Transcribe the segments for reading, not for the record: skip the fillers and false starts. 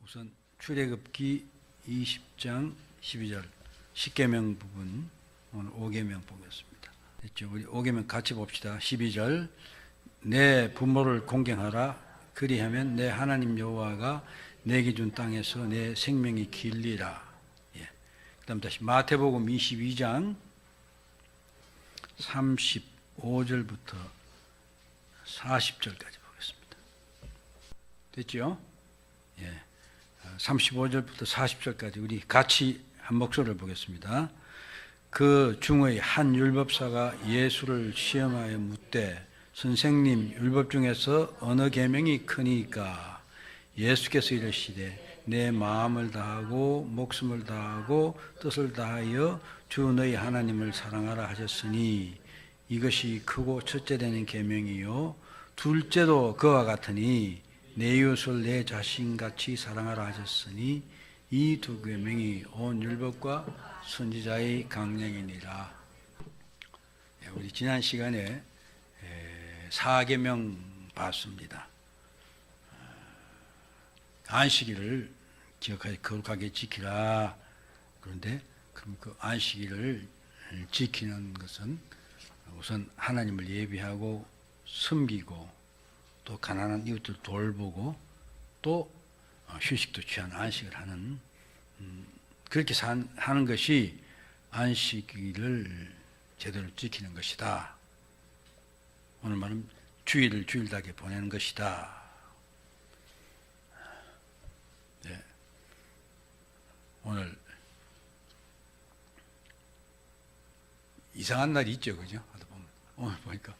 우선 출애굽기 20장 12절 10계명 부분, 오늘 5계명 보겠습니다. 됐죠? 우리 5계명 같이 봅시다. 12절 내 부모를 공경하라. 그리하면 내 하나님 여호와가 내게 준 땅에서 내 생명이 길리라. 예. 그다음 다시 마태복음 22장 35절부터 40절까지 보겠습니다. 됐죠? 예. 35절부터 40절까지 우리 같이 한 목소리를 보겠습니다. 그 중의 한 율법사가 예수를 시험하여 묻되 선생님, 율법 중에서 어느 계명이 크니까? 예수께서 이르시되 내 마음을 다하고 목숨을 다하고 뜻을 다하여 주 너희 하나님을 사랑하라 하셨으니 이것이 크고 첫째 되는 계명이요 둘째도 그와 같으니 내 이웃을 내 자신같이 사랑하라 하셨으니 이 두 계명이 온 율법과 선지자의 강령이니라. 우리 지난 시간에 4계명 봤습니다. 안식일을 기억하게 거룩하게 지키라. 그런데 그럼 그 안식일을 지키는 것은 우선 하나님을 예비하고 섬기고 또 가난한 이웃들 돌보고 또 휴식도 취한 안식을 하는 그렇게 하는 것이 안식일을 제대로 지키는 것이다. 오늘 말은 주일을 주일답게 보내는 것이다. 네. 오늘 이상한 날이 있죠, 그죠? 하다 보면 오늘 보니까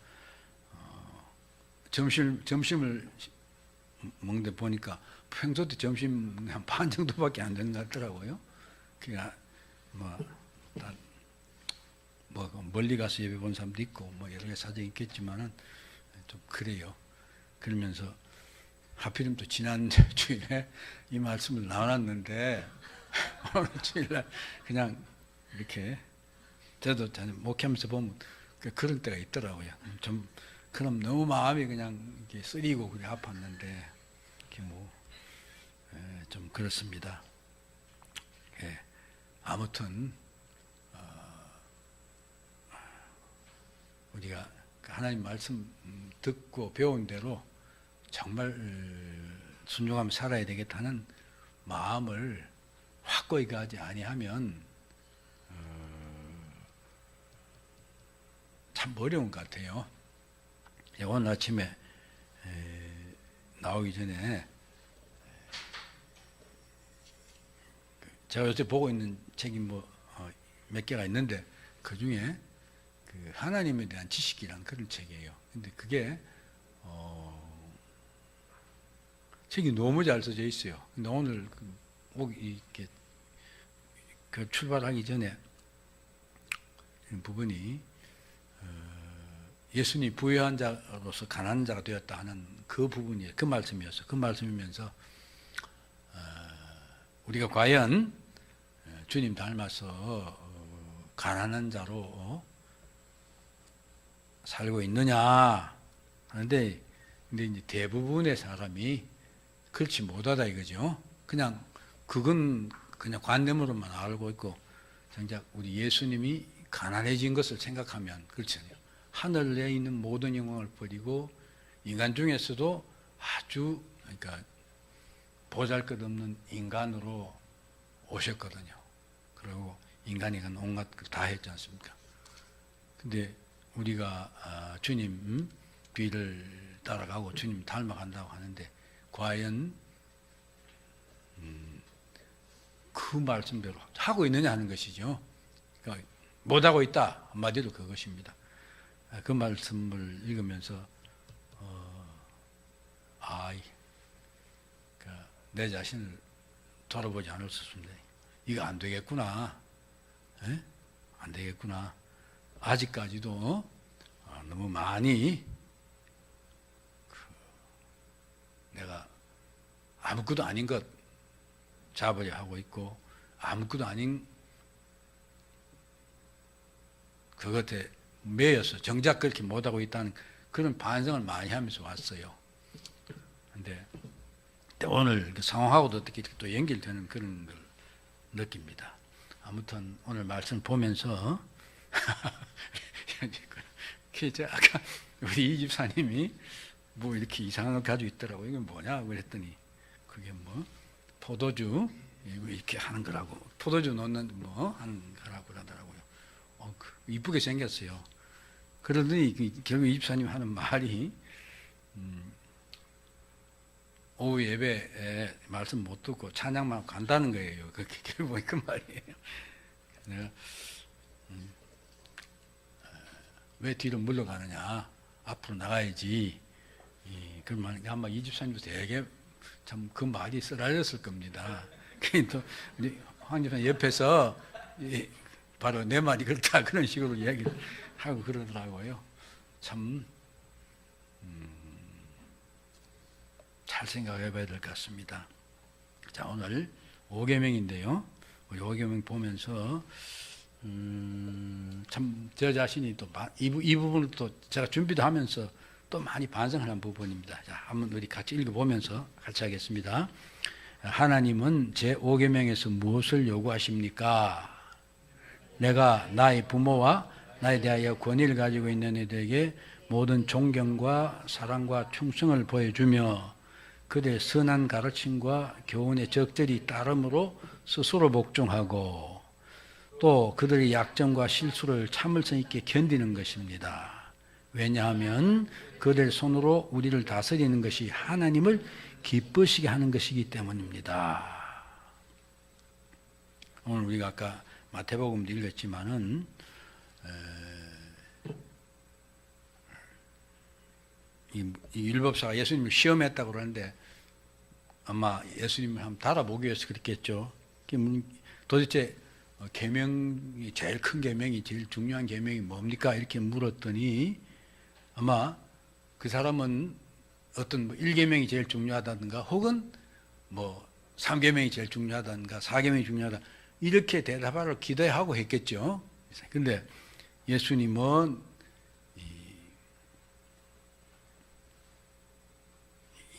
점심을 먹는데 보니까 평소 때 점심 한 반 정도밖에 안 되는 것 같더라고요. 그러니까 멀리 가서 예배 본 사람도 있고 뭐 여러 가지 사정이 있겠지만은 좀 그래요. 그러면서 하필이면 또 지난 주일에 이 말씀을 나눴는데 오늘 주일날 그냥 이렇게 저도 목회하면서 보면 그런 때가 있더라고요. 좀 그럼 너무 마음이 그냥 이렇게 쓰리고 그래 아팠는데 이렇게 좀 그렇습니다. 예. 아무튼 우리가 하나님 말씀 듣고 배운 대로 정말 순종하며 살아야 되겠다는 마음을 확고히 가지 아니하면 참 어려운 것 같아요. 오늘 아침에 나오기 전에 제가 요새 보고 있는 책이 몇 개가 있는데 그 중에 그 하나님에 대한 지식이란 그런 책이에요. 근데 그게 책이 너무 잘 써져 있어요. 근데 오늘 이렇게 그 출발하기 전에 부분이 예수님이 부유한 자로서 가난한 자가 되었다 하는 그 부분이 그 말씀이었어요. 그 말씀이면서 우리가 과연 주님 닮아서 가난한 자로 살고 있느냐 하는데 근데 이제 대부분의 사람이 그렇지 못하다 이거죠. 그냥 그건 그냥 관념으로만 알고 있고 정작 우리 예수님이 가난해진 것을 생각하면 그렇잖아요. 하늘에 있는 모든 영광을 버리고 인간 중에서도 아주 그러니까 보잘것없는 인간으로 오셨거든요. 그리고 인간이 간 온갖 걸 다 했지 않습니까? 근데 우리가 주님 뒤를 따라가고 주님 닮아간다고 하는데 과연 그 말씀대로 하고 있느냐 하는 것이죠. 그러니까 못하고 있다 한마디로 그것입니다. 그 말씀을 읽으면서 그러니까 내 자신을 돌아보지 않을 수 없습니다. 이거 안 되겠구나. 에? 안 되겠구나. 아직까지도 너무 많이 내가 아무것도 아닌 것 잡으려 하고 있고 아무것도 아닌 그것에 매여서 정작 그렇게 못하고 있다는 그런 반성을 많이 하면서 왔어요. 근데 오늘 그 상황하고도 어떻게 또 연결되는 그런 걸 느낍니다. 아무튼 오늘 말씀 보면서 아까 우리 이 집사님이 뭐 이렇게 이상한 걸 가지고 있더라고. 이건 뭐냐 그랬더니 그게 뭐 포도주 이렇게 하는 거라고, 포도주 넣는 뭐 하는 거라고 그러더라고요. 이쁘게 생겼어요. 그러더니 결국 이 집사님 하는 말이 오후 예배에 말씀 못 듣고 찬양만 간다는 거예요. 그게 결국 그 말이에요. 내가 왜 뒤로 물러가느냐, 앞으로 나가야지. 그러면 아마 이 집사님도 되게 참 그 말이 쓰라렸을 겁니다. 그러니까 우리 황 집사님 옆에서 바로 내 말이 그렇다 그런 식으로 이야기를 하고 그러더라고요. 참 잘 생각해 봐야 될 것 같습니다. 자, 오늘 5계명인데요. 우리 5계명 보면서 참 저 자신이 또 이 부분을 또 제가 준비도 하면서 또 많이 반성하는 부분입니다. 자, 한번 우리 같이 읽어보면서 같이 하겠습니다. 하나님은 제 5계명에서 무엇을 요구하십니까? 내가 나의 부모와 나에 대하여 권위를 가지고 있는 이들에게 모든 존경과 사랑과 충성을 보여주며 그들의 선한 가르침과 교훈에 적절히 따름으로 스스로 복종하고 또 그들의 약점과 실수를 참을성 있게 견디는 것입니다. 왜냐하면 그들 손으로 우리를 다스리는 것이 하나님을 기쁘시게 하는 것이기 때문입니다. 오늘 우리가 아까 마태복음도 읽었지만은 이 율법사가 예수님을 시험했다고 그러는데 아마 예수님을 한번 달아보기 위해서 그랬겠죠. 도대체 계명이 제일 큰 계명이 제일 중요한 계명이 뭡니까? 이렇게 물었더니 아마 그 사람은 어떤 1계명이 제일 중요하다든가 혹은 뭐 3계명이 제일 중요하다든가 4계명이 중요하다 이렇게 대답하러 기도하고 했겠죠. 근데 예수님은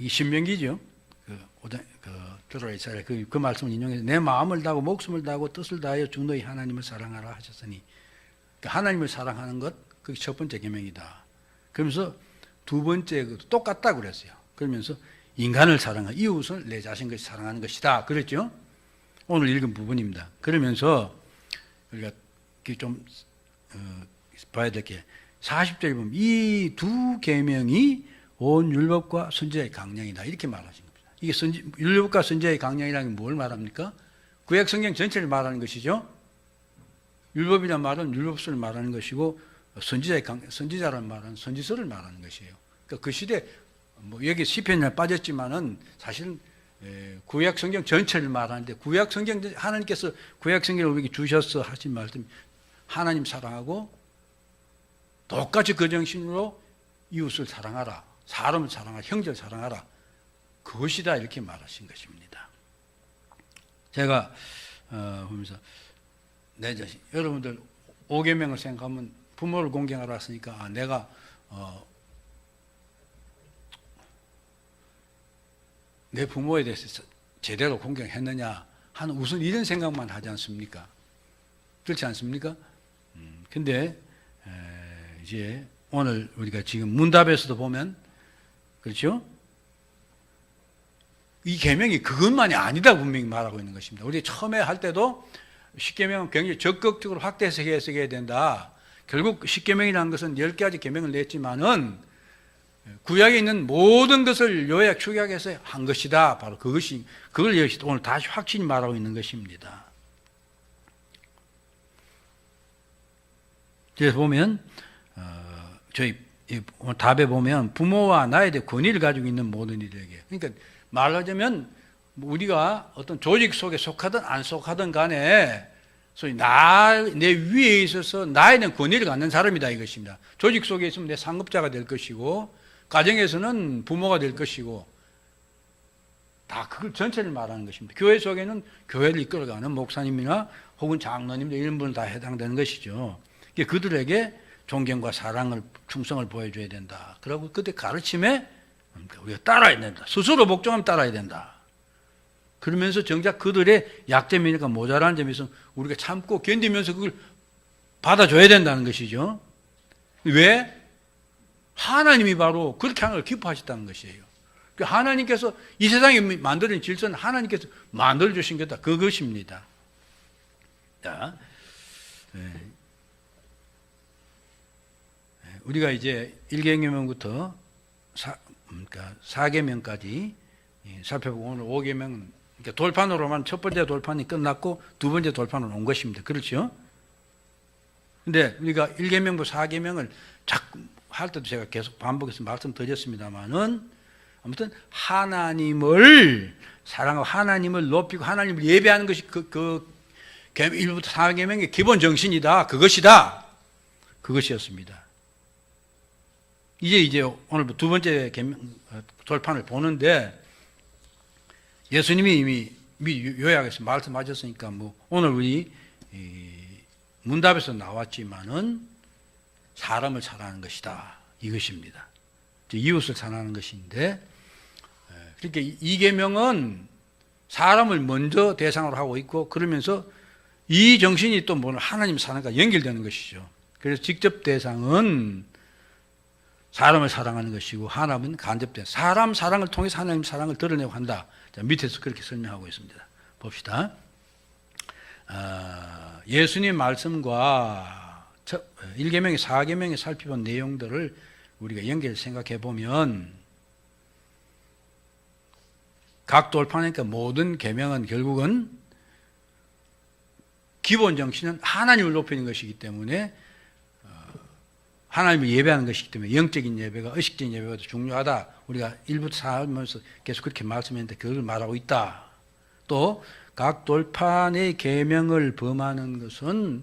이 신명기죠. 들어라 이스라엘 그 말씀을 인용해서 내 마음을 다하고 목숨을 다하고 뜻을 다하여 주 너희 하나님을 사랑하라 하셨으니 그러니까 하나님을 사랑하는 것 그게 첫 번째 계명이다. 그러면서 두 번째 똑같다 그랬어요. 그러면서 인간을 사랑하 이웃을 내 자신같이 사랑하는 것이다 그랬죠. 오늘 읽은 부분입니다. 그러면서 우리가 좀 봐야 될 게 40절에 보면 이 두 계명이 온 율법과 선지자의 강령이다 이렇게 말하신 겁니다. 이게 율법과 선지자의 강령이라는 게 뭘 말합니까? 구약 성경 전체를 말하는 것이죠. 율법이란 말은 율법서를 말하는 것이고 선지자라는 말은 선지서를 말하는 것이에요. 그러니까 그 시대 뭐 여기 시편에 빠졌지만은 사실은 구약 성경 전체를 말하는데 구약 성경 하나님께서 구약 성경을 우리에게 주셔서 하신 말씀 하나님 사랑하고 똑같이 그 정신으로 이웃을 사랑하라. 사람을 사랑하라. 형제를 사랑하라. 그것이다 이렇게 말하신 것입니다. 제가 보면서 내 자신 여러분들 5계명을 생각하면 부모를 공경하라 했으니까 내가 내 부모에 대해서 제대로 공경했느냐 하는 우선 이런 생각만 하지 않습니까? 그렇지 않습니까? 근데 이제 오늘 우리가 지금 문답에서도 보면 그렇죠? 이 계명이 그것만이 아니다 분명히 말하고 있는 것입니다. 우리 처음에 할 때도 10계명은 굉장히 적극적으로 확대해서 해석해야 된다. 결국 10계명이라는 것은 10가지 계명을 냈지만은 구약에 있는 모든 것을 요약 축약해서 한 것이다. 바로 그걸 역시 오늘 다시 확실히 말하고 있는 것입니다. 그래서 보면 저희 답에 보면 부모와 나에 대해 권위를 가지고 있는 모든 이들에게 그러니까 말하자면 우리가 어떤 조직 속에 속하든 안 속하든 간에 소위 내 위에 있어서 나에 대한 권위를 갖는 사람이다 이것입니다. 조직 속에 있으면 내 상급자가 될 것이고 가정에서는 부모가 될 것이고 다 그걸 전체를 말하는 것입니다. 교회 속에는 교회를 이끌어가는 목사님이나 혹은 장로님들 이런 분은 다 해당되는 것이죠. 그들에게 존경과 사랑을 충성을 보여줘야 된다. 그리고 그때 가르침에 그러니까 우리가 따라야 된다. 스스로 복종하면 따라야 된다. 그러면서 정작 그들의 약점이니까 모자라는 점에 있어서 우리가 참고 견디면서 그걸 받아줘야 된다는 것이죠. 왜? 하나님이 바로 그렇게 하는 걸 기뻐하셨다는 것이에요. 하나님께서 이 세상에 만드는 질서는 하나님께서 만들어주신 거다. 그것입니다. 자, 우리가 이제 1계명부터 4계명까지 살펴보고 오늘 5계명은 그러니까 돌판으로만 첫 번째 돌판이 끝났고 두 번째 돌판으로 온 것입니다. 그렇죠? 근데 우리가 1계명부터 4계명을 자꾸 할 때도 제가 계속 반복해서 말씀드렸습니다만은 아무튼 하나님을 사랑하고 하나님을 높이고 하나님을 예배하는 것이 그 1부터 4계명의 기본 정신이다. 그것이다. 그것이었습니다. 이제 오늘 두 번째 돌판을 보는데 예수님이 이미 요약해서 말씀하셨으니까 뭐 오늘 우리 문답에서 나왔지만은 사람을 사랑하는 것이다. 이것입니다. 이웃을 사랑하는 것인데 그러니까 이 계명은 사람을 먼저 대상으로 하고 있고 그러면서 이 정신이 또 뭐 하나님 사랑과 연결되는 것이죠. 그래서 직접 대상은 사람을 사랑하는 것이고 하나님은 간접 대상. 사람 사랑을 통해서 하나님 사랑을 드러내고 한다. 자, 밑에서 그렇게 설명하고 있습니다. 봅시다. 예수님 말씀과 1계명의 4계명에 살펴본 내용들을 우리가 연결 생각해 보면 각 돌판이니까 모든 계명은 결국은 기본 정신은 하나님을 높이는 것이기 때문에 하나님을 예배하는 것이기 때문에 영적인 예배가 의식적인 예배가 더 중요하다. 우리가 1부터 4하면서 계속 그렇게 말씀했는데 그걸 말하고 있다. 또 각 돌판의 계명을 범하는 것은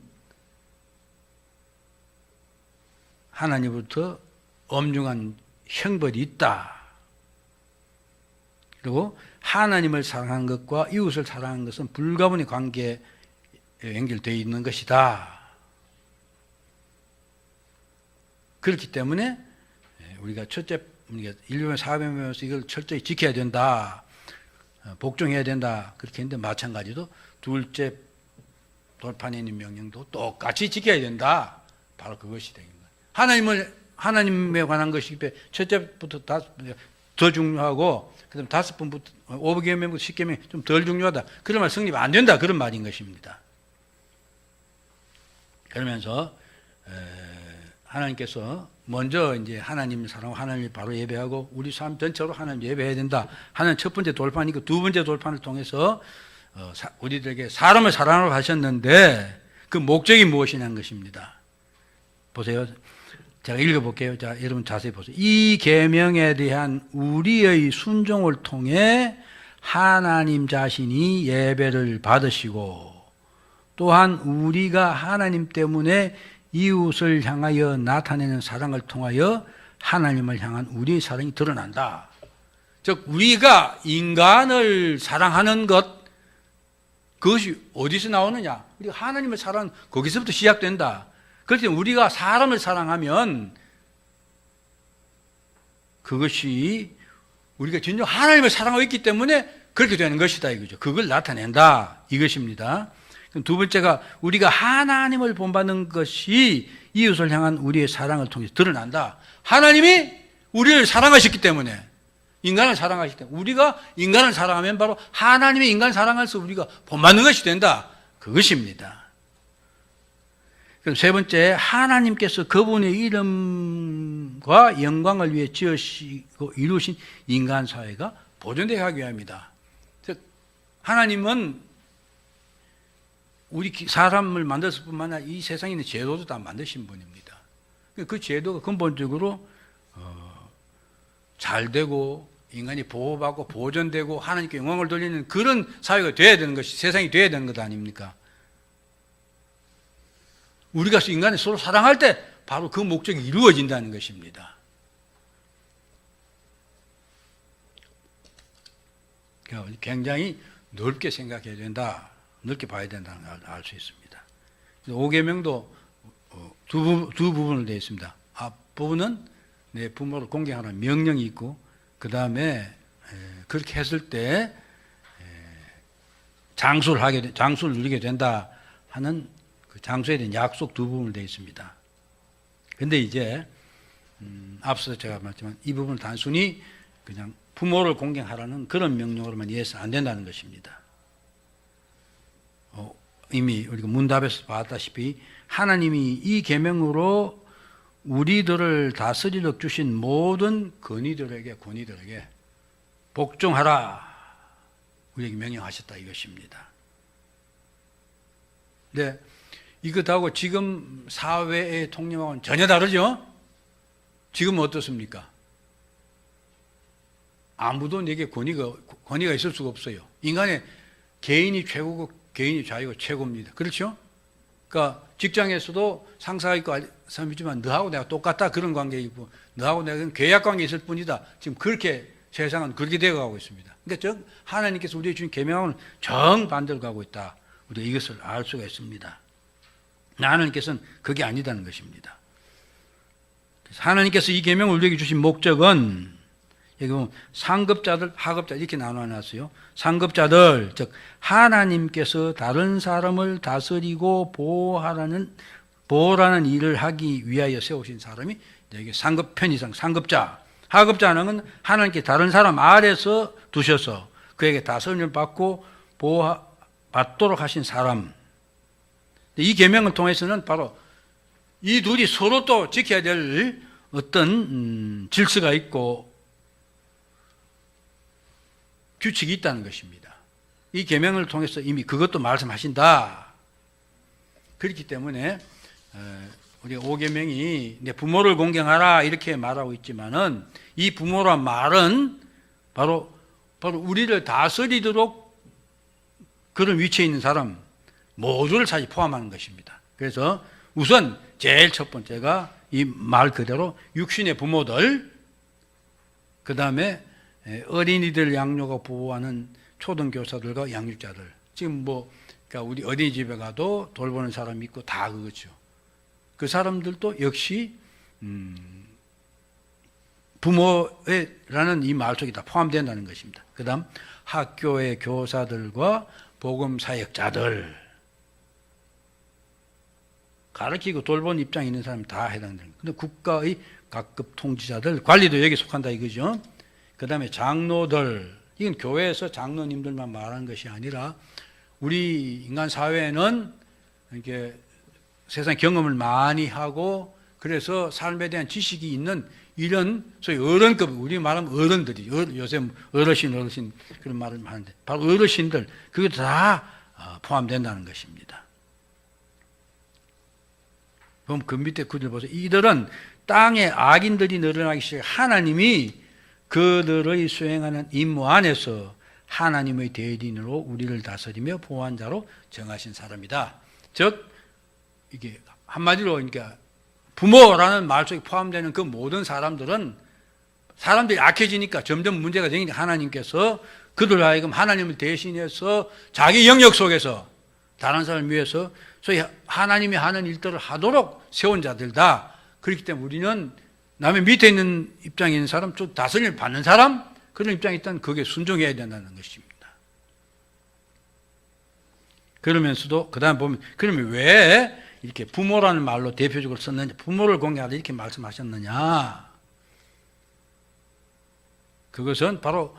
하나님으로부터 엄중한 형벌이 있다. 그리고 하나님을 사랑하는 것과 이웃을 사랑하는 것은 불가분의 관계에 연결되어 있는 것이다. 그렇기 때문에 우리가 첫째, 우리가 1계명 4계명에서 이걸 철저히 지켜야 된다. 복종해야 된다. 그렇게 했는데 마찬가지로 둘째 돌판에 있는 명령도 똑같이 지켜야 된다. 바로 그것이 되는 거예요. 하나님에 관한 것이 첫째부터 더 중요하고 그다음 5번부터 5계명부터 10계명이 좀 덜 중요하다. 그러면 성립 안 된다. 그런 말인 것입니다. 그러면서 하나님께서 먼저 이제 하나님을 사랑하고 하나님을 바로 예배하고 우리 삶 전체로 하나님 예배해야 된다 하는 첫 번째 돌판이고 두 번째 돌판을 통해서 우리들에게 사람을 사랑하라고 하셨는데 그 목적이 무엇이냐는 것입니다. 보세요. 제가 읽어볼게요. 자, 여러분 자세히 보세요. 이 계명에 대한 우리의 순종을 통해 하나님 자신이 예배를 받으시고 또한 우리가 하나님 때문에 이웃을 향하여 나타내는 사랑을 통하여 하나님을 향한 우리의 사랑이 드러난다. 즉 우리가 인간을 사랑하는 것 그것이 어디서 나오느냐? 우리가 하나님을 사랑하는 거기서부터 시작된다. 그렇기 때문에 우리가 사람을 사랑하면 그것이 우리가 진정 하나님을 사랑하고 있기 때문에 그렇게 되는 것이다 이거죠. 그걸 나타낸다 이것입니다. 두 번째가 우리가 하나님을 본받는 것이 이웃을 향한 우리의 사랑을 통해서 드러난다. 하나님이 우리를 사랑하셨기 때문에 인간을 사랑하시기 때문에 우리가 인간을 사랑하면 바로 하나님의 인간을 사랑해서 우리가 본받는 것이 된다. 그것입니다. 그럼 세 번째 하나님께서 그분의 이름과 영광을 위해 지으시고 이루신 인간 사회가 보존되게 하기 위함이다. 즉 하나님은 우리 사람을 만들었을 뿐만 아니라 이 세상에 있는 제도도 다 만드신 분입니다. 그 제도가 근본적으로 잘 되고 인간이 보호받고 보존되고 하나님께 영광을 돌리는 그런 사회가 돼야 되는 것이 세상이 돼야 되는 것 아닙니까? 우리가 인간이 서로 사랑할 때 바로 그 목적이 이루어진다는 것입니다. 굉장히 넓게 생각해야 된다. 넓게 봐야 된다는 걸 알 수 있습니다. 5계명도 두 부분으로 되어 있습니다. 앞부분은 내 부모를 공경하라는 명령이 있고 그 다음에 그렇게 했을 때 장수를 누리게 된다 하는 그 장수에 대한 약속 두 부분으로 되어 있습니다. 근데 이제 앞서 제가 말했지만 이 부분은 단순히 그냥 부모를 공경하라는 그런 명령으로만 이해해서 안 된다는 것입니다. 이미 우리가 문답에서 봤다시피 하나님이 이 계명으로 우리들을 다스리려 주신 모든 권위들에게 복종하라 우리에게 명령하셨다 이것입니다. 네, 이것하고 지금 사회의 통념하고는 전혀 다르죠? 지금 어떻습니까? 아무도 내게 권위가 있을 수가 없어요. 인간의 개인이 최고고 개인이 자유가 최고입니다. 그렇죠? 그러니까 직장에서도 상사가 있고 사람이지만 너하고 내가 똑같다 그런 관계이고 너하고 내가 계약 관계 있을 뿐이다. 지금 그렇게 세상은 그렇게 되어가고 있습니다. 그러니까 하나님께서 우리의 주신 계명은 정반대로 가고 있다. 우리가 이것을 알 수가 있습니다. 하나님께서는 그게 아니다는 것입니다. 하나님께서 이 계명을 우리에게 주신 목적은 여기 보면 상급자들, 하급자들 이렇게 나눠놨어요. 상급자들, 즉 하나님께서 다른 사람을 다스리고 보호라는 일을 하기 위하여 세우신 사람이 여기 상급 편의상 상급자. 하급자는 하나님께 다른 사람 아래서 두셔서 그에게 다스림을 받고 보호받도록 하신 사람. 이 계명을 통해서는 바로 이 둘이 서로 또 지켜야 될 어떤 질서가 있고 규칙이 있다는 것입니다. 이 계명을 통해서 이미 그것도 말씀하신다. 그렇기 때문에 우리 5계명이 내 부모를 공경하라 이렇게 말하고 있지만은 이 부모란 말은 바로 우리를 다스리도록 그런 위치에 있는 사람 모두를 사실 포함하는 것입니다. 그래서 우선 제일 첫 번째가 이 말 그대로 육신의 부모들, 그 다음에 어린이들 양육하고 보호하는 초등교사들과 양육자들. 지금 그러니까 우리 어린이집에 가도 돌보는 사람이 있고 다 그거죠. 그 사람들도 역시 부모라는 이 말 속에 다 포함된다는 것입니다. 그 다음 학교의 교사들과 복음사역자들, 가르치고 돌보는 입장에 있는 사람 다 해당됩니다. 근데 국가의 각급 통치자들, 관리도 여기 속한다 이거죠. 그 다음에 장로들, 이건 교회에서 장로님들만 말하는 것이 아니라 우리 인간 사회에는 이렇게 세상 경험을 많이 하고 그래서 삶에 대한 지식이 있는 이런 소위 어른급, 우리 말하면 어른들이, 요새 어르신 그런 말을 하는데 바로 어르신들, 그게 다 포함된다는 것입니다. 그럼 그 밑에 구절 보세요. 이들은 땅에 악인들이 늘어나기 시작해 하나님이 그들의 수행하는 임무 안에서 하나님의 대리인으로 우리를 다스리며 보호한 자로 정하신 사람이다. 즉 이게 한마디로 그러니까 부모라는 말 속에 포함되는 그 모든 사람들은 사람들이 악해지니까 점점 문제가 되니까 하나님께서 그들 하여금 하나님을 대신해서 자기 영역 속에서 다른 사람을 위해서 소위 하나님이 하는 일들을 하도록 세운 자들다. 그렇기 때문에 우리는 남의 밑에 있는 입장에 있는 사람, 좀 다스림을 받는 사람, 그런 입장에 있다면 그게 순종해야 된다는 것입니다. 그러면서도 그 다음에 보면 그러면 왜 이렇게 부모라는 말로 대표적으로 썼느냐, 부모를 공경하라 이렇게 말씀하셨느냐. 그것은 바로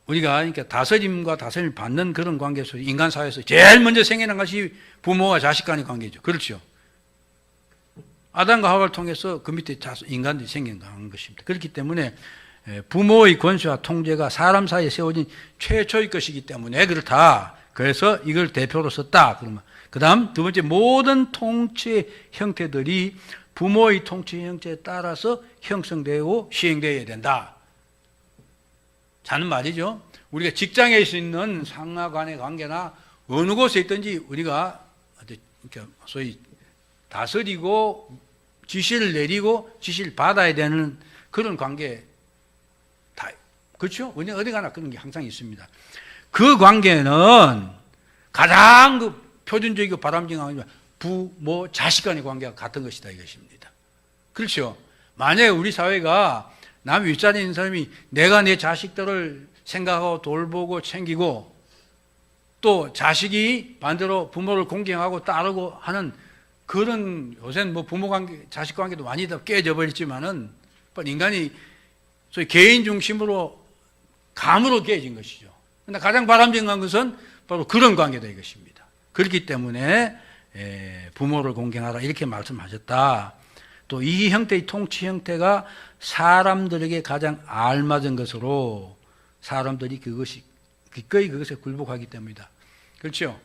우리가 그러니까 다스림과 다스림을 받는 그런 관계 속에 인간 사회에서 제일 먼저 생겨난 것이 부모와 자식 간의 관계죠. 그렇죠. 아담과 하와를 통해서 그 밑에 인간들이 생겨난 것입니다. 그렇기 때문에 부모의 권세와 통제가 사람 사이에 세워진 최초의 것이기 때문에 그렇다. 그래서 이걸 대표로 썼다. 그러면 그 다음 두 번째, 모든 통치 형태들이 부모의 통치 형태에 따라서 형성되고 시행되어야 된다. 자는 말이죠. 우리가 직장에 있는 상하 간의 관계나 어느 곳에 있든지 우리가 소위 다스리고 지시를 내리고 지시를 받아야 되는 그런 관계 다 그렇죠? 어디 가나 그런 게 항상 있습니다. 그 관계는 가장 그 표준적이고 바람직한 부모 자식 간의 관계가 같은 것이다 이것입니다. 그렇죠? 만약에 우리 사회가 남 윗자리에 있는 사람이 내가 내 자식들을 생각하고 돌보고 챙기고 또 자식이 반대로 부모를 공경하고 따르고 하는 그런, 요새는 뭐 부모 관계, 자식 관계도 많이 다 깨져 버렸지만은 인간이 소위 개인 중심으로 감으로 깨진 것이죠. 그러나 가장 바람직한 것은 바로 그런 관계다 이것입니다. 그렇기 때문에 부모를 공경하라 이렇게 말씀하셨다. 또 이 형태의 통치 형태가 사람들에게 가장 알맞은 것으로 사람들이 기꺼이 그것에 굴복하기 때문이다. 그렇죠?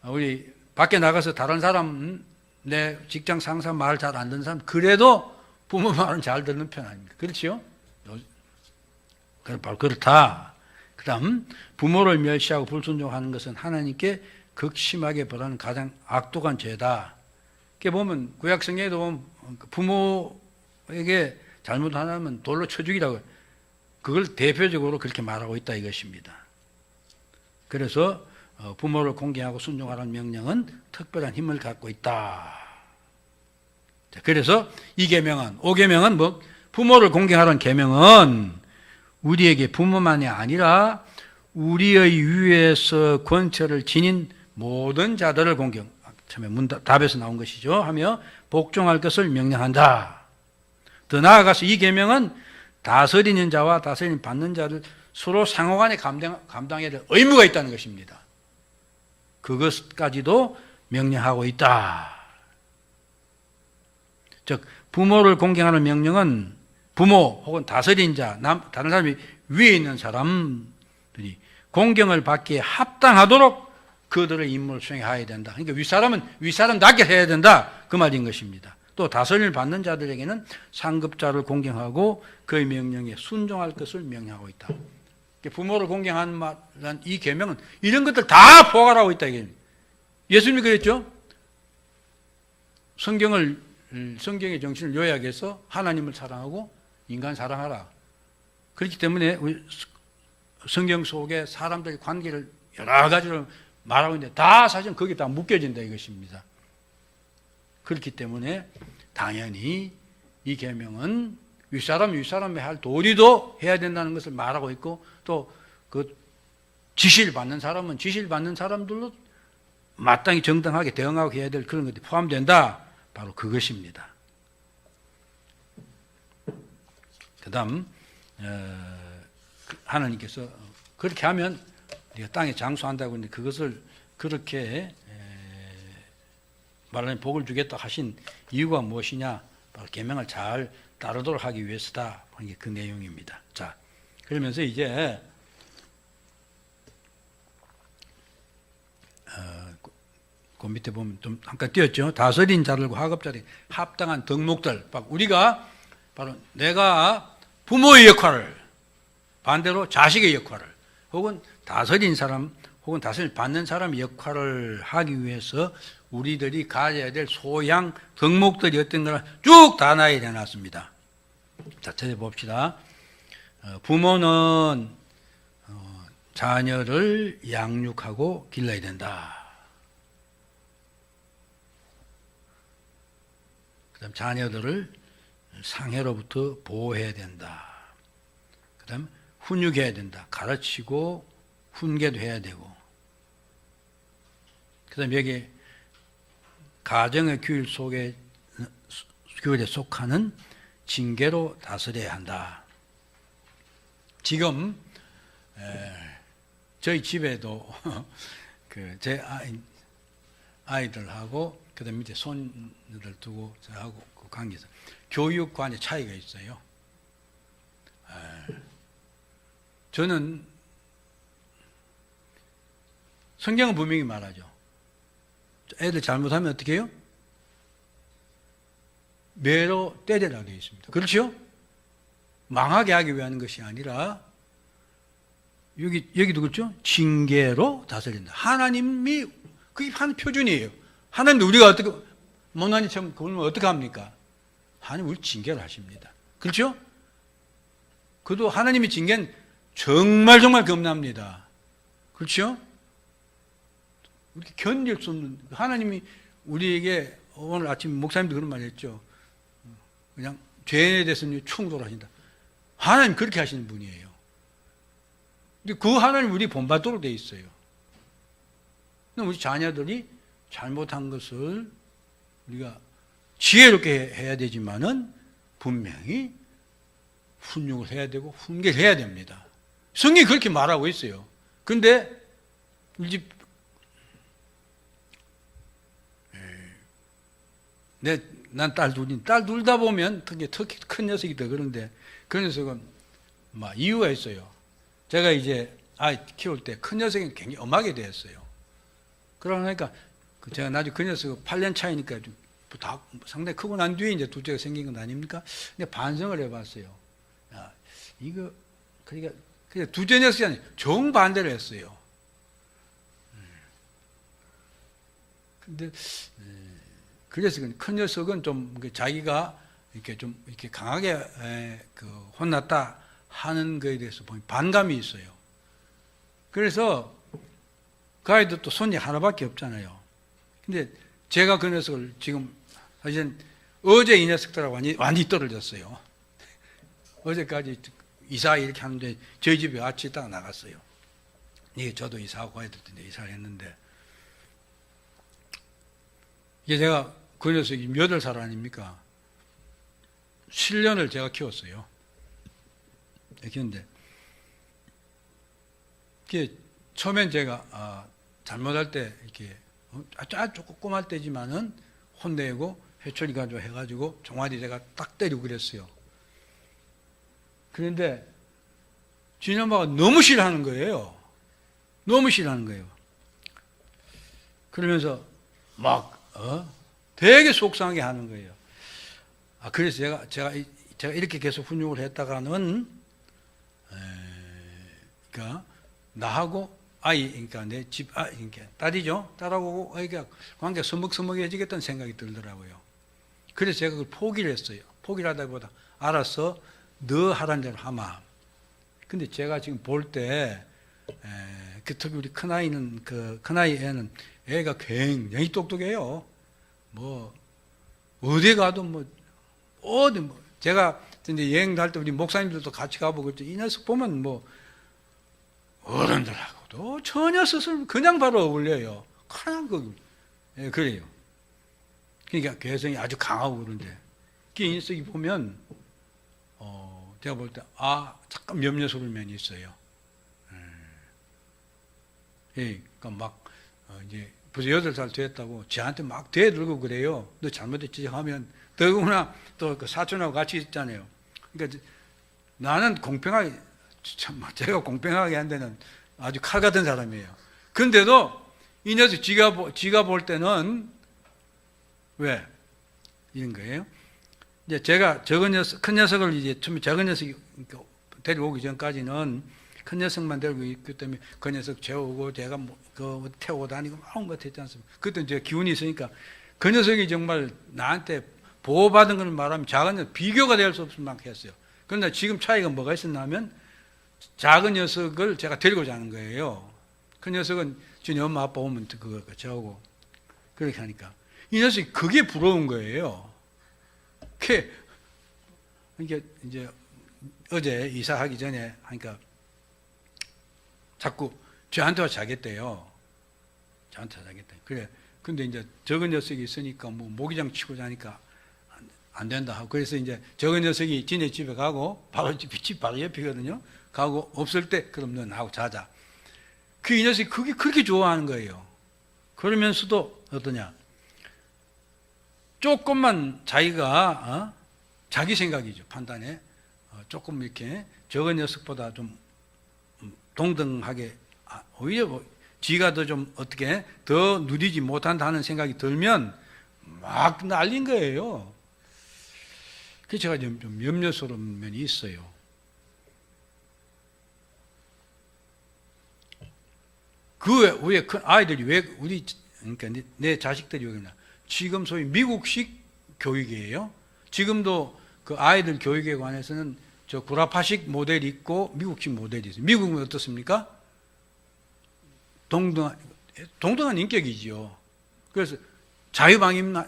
우리 밖에 나가서 다른 사람, 내 직장 상사 말 잘 안 듣는 사람, 그래도 부모 말은 잘 듣는 편 아닙니까? 그렇죠? 바로 그렇다. 그 다음, 부모를 멸시하고 불순종하는 것은 하나님께 극심하게 벌하는 가장 악독한 죄다. 이렇게 보면, 구약성경에도 보면 부모에게 잘못하면 돌로 쳐 죽이라고, 그걸 대표적으로 그렇게 말하고 있다 이것입니다. 그래서 부모를 공경하고 순종하라는 명령은 특별한 힘을 갖고 있다. 그래서 이 계명은, 5계명은 뭐, 부모를 공경하라는 계명은 우리에게 부모만이 아니라 우리의 위에서 권세를 지닌 모든 자들을 공경, 처음에 답에서 나온 것이죠. 하며 복종할 것을 명령한다. 더 나아가서 이 계명은 다스리는 자와 다스림 받는 자를 서로 상호간에 감당해야 될 의무가 있다는 것입니다. 그것까지도 명령하고 있다. 즉 부모를 공경하는 명령은 부모 혹은 다스린 자, 다른 사람이 위에 있는 사람들이 공경을 받기에 합당하도록 그들의 임무를 수행해야 된다. 그러니까 윗사람은 윗사람답게 해야 된다. 그 말인 것입니다. 또 다스림을 받는 자들에게는 상급자를 공경하고 그의 명령에 순종할 것을 명령하고 있다. 부모를 공경하는 말은 이 계명은 이런 것들 다 포괄하고 있다. 예수님이 그랬죠. 성경의 정신을 요약해서 하나님을 사랑하고 인간 사랑하라. 그렇기 때문에 성경 속에 사람들의 관계를 여러 가지로 말하고 있는데 다 사실 거기에 다 묶여진다 이것입니다. 그렇기 때문에 당연히 이 계명은 윗사람이 할 도리도 해야 된다는 것을 말하고 있고 또 그 지시를 받는 사람은 지시를 받는 사람들로 마땅히 정당하게 대응하고 해야 될 그런 것들이 포함된다. 바로 그것입니다. 그 다음 하나님께서 그렇게 하면 우리가 땅에 장수한다고 했는데 그것을 그렇게 말하는 복을 주겠다 하신 이유가 무엇이냐? 바로 계명을 잘 따르도록 하기 위해서다. 이게 그 내용입니다. 자, 그러면서 이제 그 밑에 보면 좀 잠깐 띄었죠. 다스린 자들과 하급자들이 합당한 덕목들. 우리가 바로 내가 부모의 역할을 반대로 자식의 역할을 혹은 다스린 사람 혹은 다스림 받는 사람의 역할을 하기 위해서 우리들이 가져야 될 소양 덕목들이 어떤 거나 쭉 다 나열해 놨습니다. 자, 찾아봅시다. 부모는 자녀를 양육하고 길러야 된다. 그 다음 자녀들을 상해로부터 보호해야 된다. 그 다음 훈육해야 된다. 가르치고 훈계도 해야 되고. 그 다음 여기 가정의 규율에 속하는 징계로 다스려야 한다. 지금 저희 집에도 제 아이들하고 그다음 밑에 손들 두고 저하고 그 관계에서 교육관의 차이가 있어요. 저는 성경은 분명히 말하죠. 애들 잘못하면 어떻게 해요? 매로 때리라고 되어 있습니다. 그렇죠? 망하게 하기 위한 것이 아니라 여기도 그렇죠? 징계로 다스린다. 하나님이 그게 한 표준이에요. 하나님도 우리가 어떻게 못난이처럼 그러면 어떻게 합니까? 하나님 우리 징계를 하십니다. 그렇죠? 그도 하나님의 징계는 정말 겁납니다. 그렇죠? 우리 견딜 수 없는 하나님이 우리에게 오늘 아침 목사님도 그런 말 했죠. 그냥 죄에 대해서는 충돌하신다. 하나님 그렇게 하시는 분이에요. 근데 그 하나님 우리 본받도록 돼 있어요. 우리 자녀들이 잘못한 것을 우리가 지혜롭게 해야 되지만은 분명히 훈육을 해야 되고 훈계를 해야 됩니다. 성경이 그렇게 말하고 있어요. 그런데 우리 집 난 딸 둘다 보면 특히 큰 녀석이 더 그런데 그 녀석은 막 이유가 있어요. 제가 이제 아이 키울 때 큰 녀석이 굉장히 엄하게 되었어요. 그러니까 제가 나중에 그 녀석 8년 차이니까 다 상당히 크고 난 뒤에 이제 둘째가 생긴 건 아닙니까? 근데 반성을 해봤어요. 야, 이거 그러니까 둘째 녀석이 아니라 정반대로 했어요. 근데 그래서 큰 녀석은 좀 자기가 이렇게 강하게 혼났다 하는 거에 대해서 보면 반감이 있어요. 그래서 그 아이도 또 손이 하나밖에 없잖아요. 근데 제가 그 녀석을 지금 사실은 어제 이 녀석들하고 완전히 떨어졌어요. 어제까지 이사 이렇게 하는데 저희 집에 같이 있다가 나갔어요. 이게 저도 이사하고 가야 될 텐데 이사를 했는데 이게 제가 그 녀석이 몇 살 아닙니까? 7년을 제가 키웠어요. 키웠는데 그게 처음엔 제가 잘못할 때 이렇게 아주 조그만 때지만은 혼내고 회초리 가지고 해가지고 종아리 제가 딱 때리고 그랬어요. 그런데 진엄마가 너무 싫어하는 거예요. 너무 싫어하는 거예요. 그러면서 막 되게 속상하게 하는 거예요. 그래서 제가 이렇게 계속 훈육을 했다가는 그러니까 나하고 아이, 그러니까 내 집, 그러니까 딸이죠. 딸하고 아이가 관계가 서먹서먹해지겠다는 생각이 들더라고요. 그래서 제가 그걸 포기를 했어요. 포기를 하다보다 알았어, 너 하라는 대로 하마. 근데 제가 지금 볼 때, 특히 우리 큰아이는, 큰아이 애는 애가 굉장히 똑똑해요. 어디 가도 제가 이제 여행 갈 때 우리 목사님들도 같이 가보고, 이 녀석 보면 어른들하고도 전혀 스스로 그냥 바로 어울려요. 그냥 그래요. 그러니까 개성이 아주 강하고 그런데 이 녀석이 보면 제가 볼 때 잠깐 염려스러운 면이 있어요. 그러니까 막 이제 벌써 8살 됐다고 저한테 막 대들고 그래요. 너 잘못했지 하면 더구나 또 그 사촌하고 같이 있잖아요. 그러니까 나는 공평하게 제가 공평하게 한 데는 아주 칼 같은 사람이에요. 근데도 이 녀석 지가 볼 때는 왜 이런 거예요? 이제 제가 큰 녀석을 이제 처음에 작은 녀석이 데려오기 전까지는 큰 녀석만 데리고 있기 때문에 그 녀석 재우고 제가 태우고 다니고 막 온 것 했지 않습니까? 그때 제가 기운이 있으니까 그 녀석이 정말 나한테 보호받은 걸 말하면 작은 녀석 비교가 될 수 없을 만큼 했어요. 그런데 지금 차이가 뭐가 있었냐면 작은 녀석을 제가 데리고 자는 거예요. 그 녀석은 저희 엄마 아빠 오면 그거 저하고 그렇게 하니까 이 녀석이 그게 부러운 거예요. 그게 이제 어제 이사하기 전에 하니까 자꾸 저한테 와 자겠대요. 저한테 자겠대. 그래. 근데 이제 적은 녀석이 있으니까 모기장 치고 자니까 안 된다 하고 그래서 이제 적은 녀석이 지네 집에 가고 집 바로 옆이거든요. 가고 없을 때 그럼 너 나하고 자자. 이 녀석이 그게 그렇게 좋아하는 거예요. 그러면서도 어떠냐? 조금만 자기가 자기 생각이죠. 판단에 조금 이렇게 적은 녀석보다 좀 동등하게 오히려 지가 더 좀 어떻게 더 누리지 못한다는 생각이 들면 막 날린 거예요. 그래서 제가 좀 염려스러운 면이 있어요. 그 왜 큰 아이들이 왜 그러니까 내 자식들이 여기나 지금 소위 미국식 교육이에요. 지금도 그 아이들 교육에 관해서는 저 구라파식 모델이 있고 미국식 모델이 있어요. 미국은 어떻습니까? 동등한 인격이지요. 그래서 자유방임이라는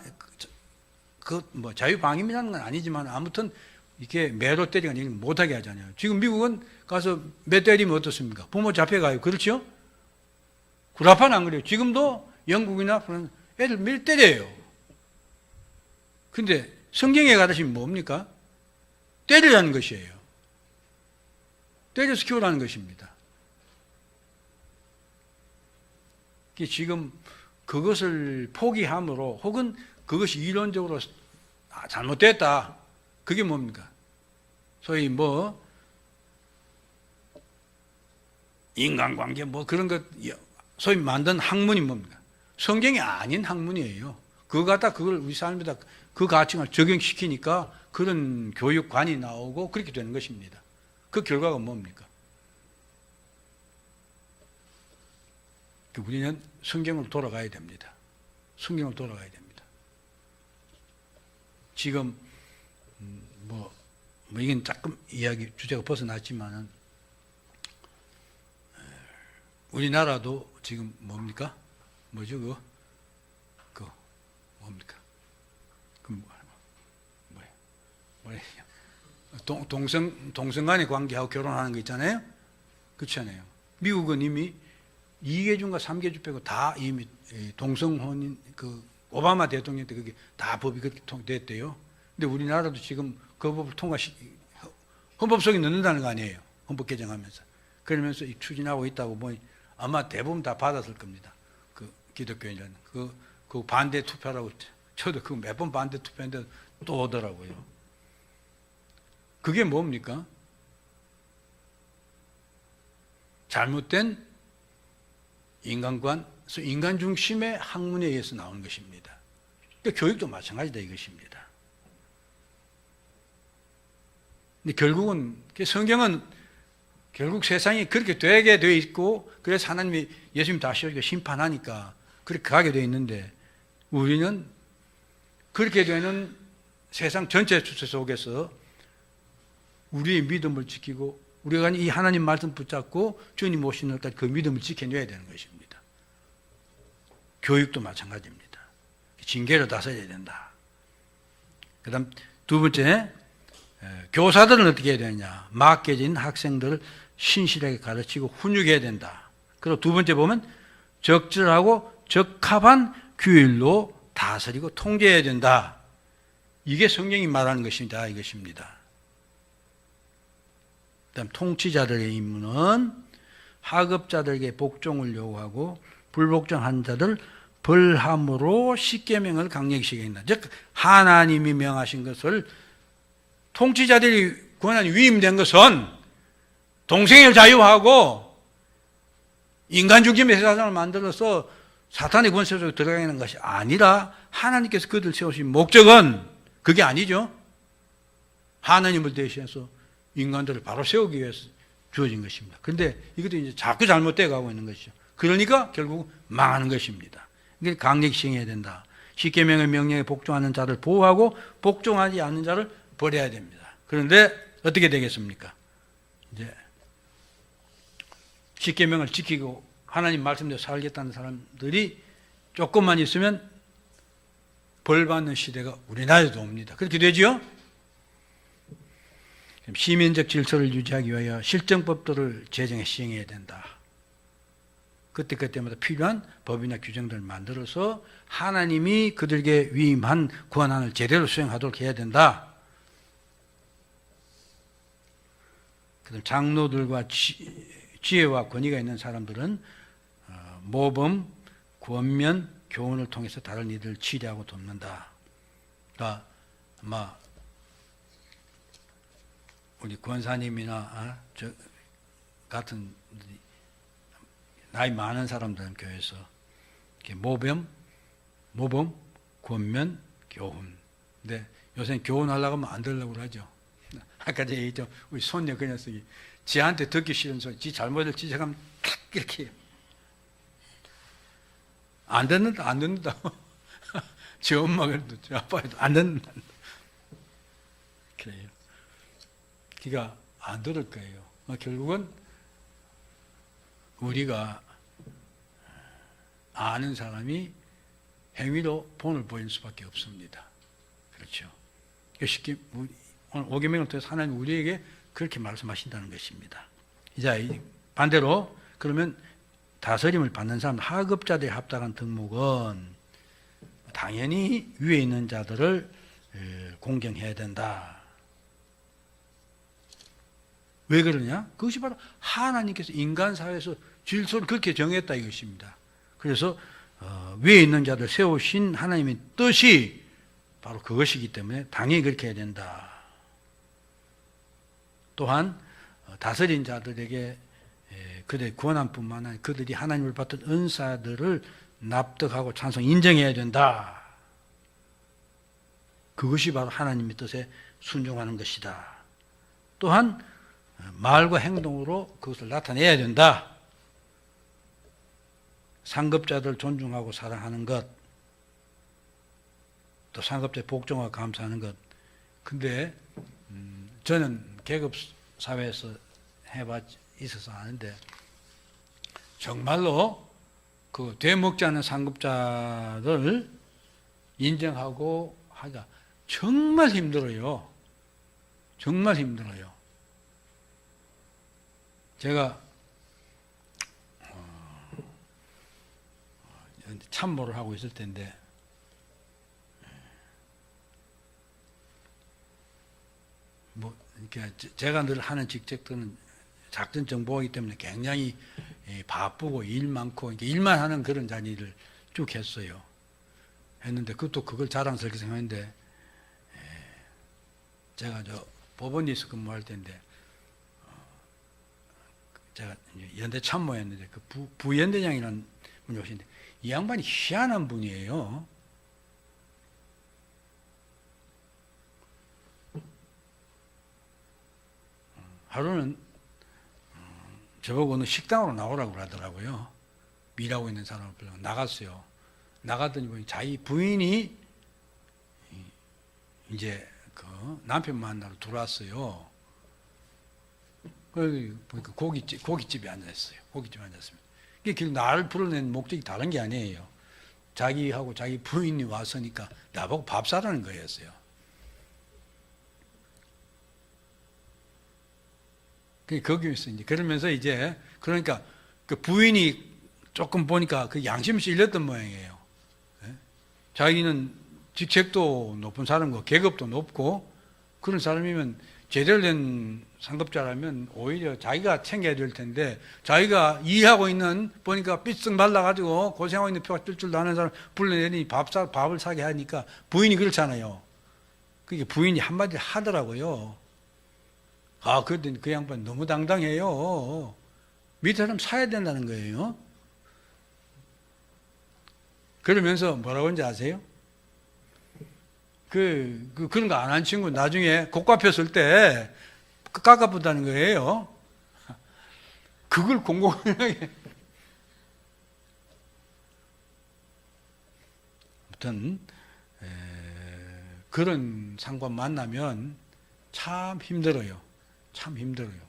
건 아니지만 아무튼 이게 매로 때리거나 못하게 하잖아요. 지금 미국은 가서 매 때리면 어떻습니까? 부모 잡혀가요. 그렇죠? 구라파는 안 그래요. 지금도 영국이나 프랑스 애들 매일 때려요. 근데 성경에 가르치면 뭡니까? 때리라는 것이에요. 때려서 키우라는 것입니다. 지금 그것을 포기함으로 혹은 그것이 이론적으로 잘못됐다. 그게 뭡니까? 소위 인간관계 그런 것 소위 만든 학문이 뭡니까? 성경이 아닌 학문이에요. 그거 갖다 그걸 우리 삶에다 그 가치관을 적용시키니까 그런 교육관이 나오고 그렇게 되는 것입니다. 그 결과가 뭡니까? 우리는 성경으로 돌아가야 됩니다. 성경으로 돌아가야 됩니다. 지금 이건 조금 이야기 주제가 벗어났지만은 우리나라도 지금 뭡니까? 뭐죠 그 뭡니까? 동성 간의 관계하고 결혼하는 거 있잖아요. 그렇잖아요. 미국은 이미 2계준과 3계준 빼고 다 이미 동성혼인 오바마 대통령 때 그게 다 법이 그렇게 됐대요. 근데 우리나라도 지금 그 법을 헌법 속에 넣는다는 거 아니에요. 헌법 개정하면서. 그러면서 추진하고 있다고 보니 아마 대부분 다 받았을 겁니다. 그 기독교인들은. 그 반대 투표라고 저도 그 몇 번 반대 투표했는데 또 오더라고요. 그게 뭡니까? 잘못된 인간관, 인간 중심의 학문에 의해서 나오는 것입니다. 그러니까 교육도 마찬가지다 이것입니다. 근데 결국은 성경은 결국 세상이 그렇게 되게 되어 있고 그래서 하나님이 예수님 다시 오시고 심판하니까 그렇게 가게 되어 있는데 우리는 그렇게 되는 세상 전체 추세 속에서 우리의 믿음을 지키고 우리가 이 하나님 말씀 붙잡고 주님 오시는 날까지 그 믿음을 지켜내야 되는 것입니다. 교육도 마찬가지입니다. 징계로 다스려야 된다. 그 다음 두 번째, 교사들은 어떻게 해야 되느냐. 맡겨진 학생들을 신실하게 가르치고 훈육해야 된다. 그리고 두 번째 보면 적절하고 적합한 규율로 다스리고 통제해야 된다. 이게 성경이 말하는 것입니다. 이것입니다. 그다음 통치자들의 임무는 하급자들에게 복종을 요구하고 불복종한 자들 벌함으로 십계명을 강력시켜야 된다. 즉 하나님이 명하신 것을 통치자들이 권한이 위임된 것은 동생을 자유하고 인간 중심의 세상을 만들어서 사탄의 권세 속에 들어가는 것이 아니라 하나님께서 그들 세우신 목적은 그게 아니죠. 하나님을 대신해서 인간들을 바로 세우기 위해서 주어진 것입니다. 그런데 이것도 이제 자꾸 잘못되어 가고 있는 것이죠. 그러니까 결국 망하는 것입니다. 이게 강력히 시행해야 된다. 십계명의 명령에 복종하는 자를 보호하고 복종하지 않는 자를 버려야 됩니다. 그런데 어떻게 되겠습니까? 이제 십계명을 지키고 하나님 말씀대로 살겠다는 사람들이 조금만 있으면 벌받는 시대가 우리나라에도 옵니다. 그렇게 되지요? 시민적 질서를 유지하기 위하여 실정법들을 제정해 시행해야 된다. 그때마다 필요한 법이나 규정들을 만들어서 하나님이 그들에게 위임한 권한을 제대로 수행하도록 해야 된다. 그다음 장로들과 지혜와 권위가 있는 사람들은 모범, 권면, 교훈을 통해서 다른 이들을 치료하고 돕는다. 그러니까 아마 우리 권사님이나 저 같은 나이 많은 사람들은 교회에서 모범, 권면, 교훈. 근데 요새는 교훈하려고 하면 안 들으려고 그러죠. 아까 제가 얘기했죠. 우리 손녀 그 녀석이 지한테 듣기 싫은 소리, 지 잘못을 지적하면 탁 이렇게 해요. 안 듣는다. 지 엄마가 그래도 지 아빠도 안 듣는다. 그래요. 그러니까 안 들을 거예요. 결국은 우리가 아는 사람이 행위로 본을 보일 수밖에 없습니다. 그렇죠. 쉽게 오늘 오계명을 통해서 하나님 우리에게 그렇게 말씀하신다는 것입니다. 이제 반대로 그러면 다스림을 받는 사람, 하급자들에 합당한 덕목은 당연히 위에 있는 자들을 공경해야 된다. 왜 그러냐? 그것이 바로 하나님께서 인간 사회에서 질서를 그렇게 정했다 이것입니다. 그래서 위에 있는 자들 세우신 하나님의 뜻이 바로 그것이기 때문에 당연히 그렇게 해야 된다. 또한 다스린 자들에게 그들의 권한뿐만 아니라 그들이 하나님을 받던 은사들을 납득하고 찬성 인정해야 된다. 그것이 바로 하나님의 뜻에 순종하는 것이다. 또한 말과 행동으로 그것을 나타내야 된다. 상급자들 존중하고 사랑하는 것, 또 상급자의 복종과 감사하는 것. 근데 저는 계급 사회에서 있어서 아는데 정말로 그 되먹지 않은 상급자를 인정하고 하기가 정말 힘들어요. 정말 힘들어요. 제가 참모를 하고 있을 텐데 뭐 이렇게 제가 늘 하는 직책들은 작전 정보이기 때문에 굉장히 바쁘고 일 많고 일만 하는 그런 자리를 쭉 했어요. 했는데 그걸 자랑스럽게 생각했는데 제가 법원에서 근무할 때인데 제가 연대 참모였는데 그 부연대장이라는 분이 오시는데 이 양반이 희한한 분이에요. 하루는 저보고 어느 식당으로 나오라고 그러더라고요. 일하고 있는 사람을 불러 나갔어요. 나갔더니 보니 자기 부인이 이제 그 남편 만나러 들어왔어요. 보니까 고깃집에 앉아있어요. 고깃집에 앉았습니다. 이게 결국 나를 불러낸 목적이 다른 게 아니에요. 자기하고 자기 부인이 왔으니까 나보고 밥 사라는 거였어요. 거기서 이제 그러면서 이제 그러니까 그 부인이 조금 보니까 그 양심이 찔렸던 모양이에요. 자기는 직책도 높은 사람이고 계급도 높고 그런 사람이면 제대로 된 상급자라면 오히려 자기가 챙겨야 될 텐데 자기가 일하고 있는 보니까 삐쓱 말라가지고 고생하고 있는 표가 뜰줄 나는 사람 불러내니 밥을 사게 하니까 부인이 그렇잖아요. 그게 부인이 한마디 하더라고요. 그랬더니 그 양반 너무 당당해요. 밑에 사람 사야 된다는 거예요. 그러면서 뭐라고 하는지 아세요? 그런 거 안 한 친구 나중에 고가 폈을 때 깎아본다는 거예요. 그걸 공공연하게. 아무튼, 그런 상관 만나면 참 힘들어요. 참 힘들어요.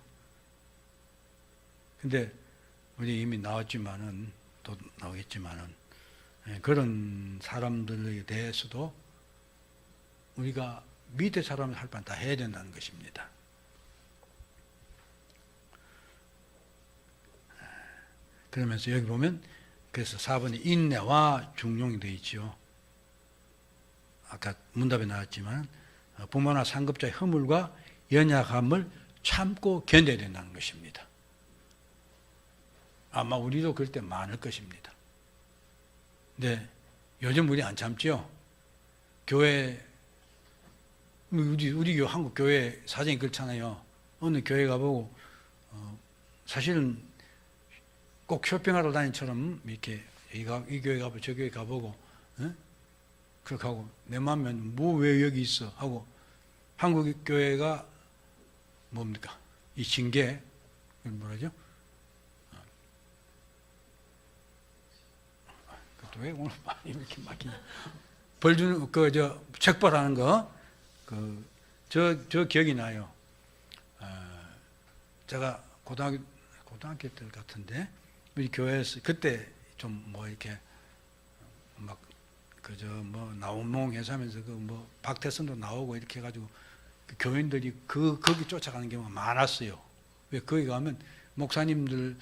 근데 우리 이미 나왔지만은 또 나오겠지만은 그런 사람들에 대해서도 우리가 밑에 사람을 할 반 다 해야 된다는 것입니다. 그러면서 여기 보면 그래서 4번에 인내와 중용이 되어 있죠. 아까 문답에 나왔지만 부모나 상급자의 허물과 연약함을 참고 견뎌야 된다는 것입니다. 아마 우리도 그럴 때 많을 것입니다. 근데 요즘 우리 안 참죠? 교회 우리 한국 교회 사정이 그렇잖아요. 어느 교회 가보고 사실은 꼭 쇼핑하러 다니처럼 이렇게 이 교회 가보고 저 교회 가보고 그렇게 하고 내 마음은 뭐 왜 여기 있어 하고 한국 교회가 뭡니까? 이 징계 뭐라죠? 그것도 왜 오늘 이렇게 막히냐? 벌 주는 책벌하는 거 저 기억이 나요. 제가 고등학교 때 같은데 우리 교회에서 그때 좀 뭐 이렇게 막 나온몽 해서 하면서 박태선도 나오고 이렇게 해가지고 그 교인들이 거기 쫓아가는 경우가 많았어요. 왜 거기 가면 목사님들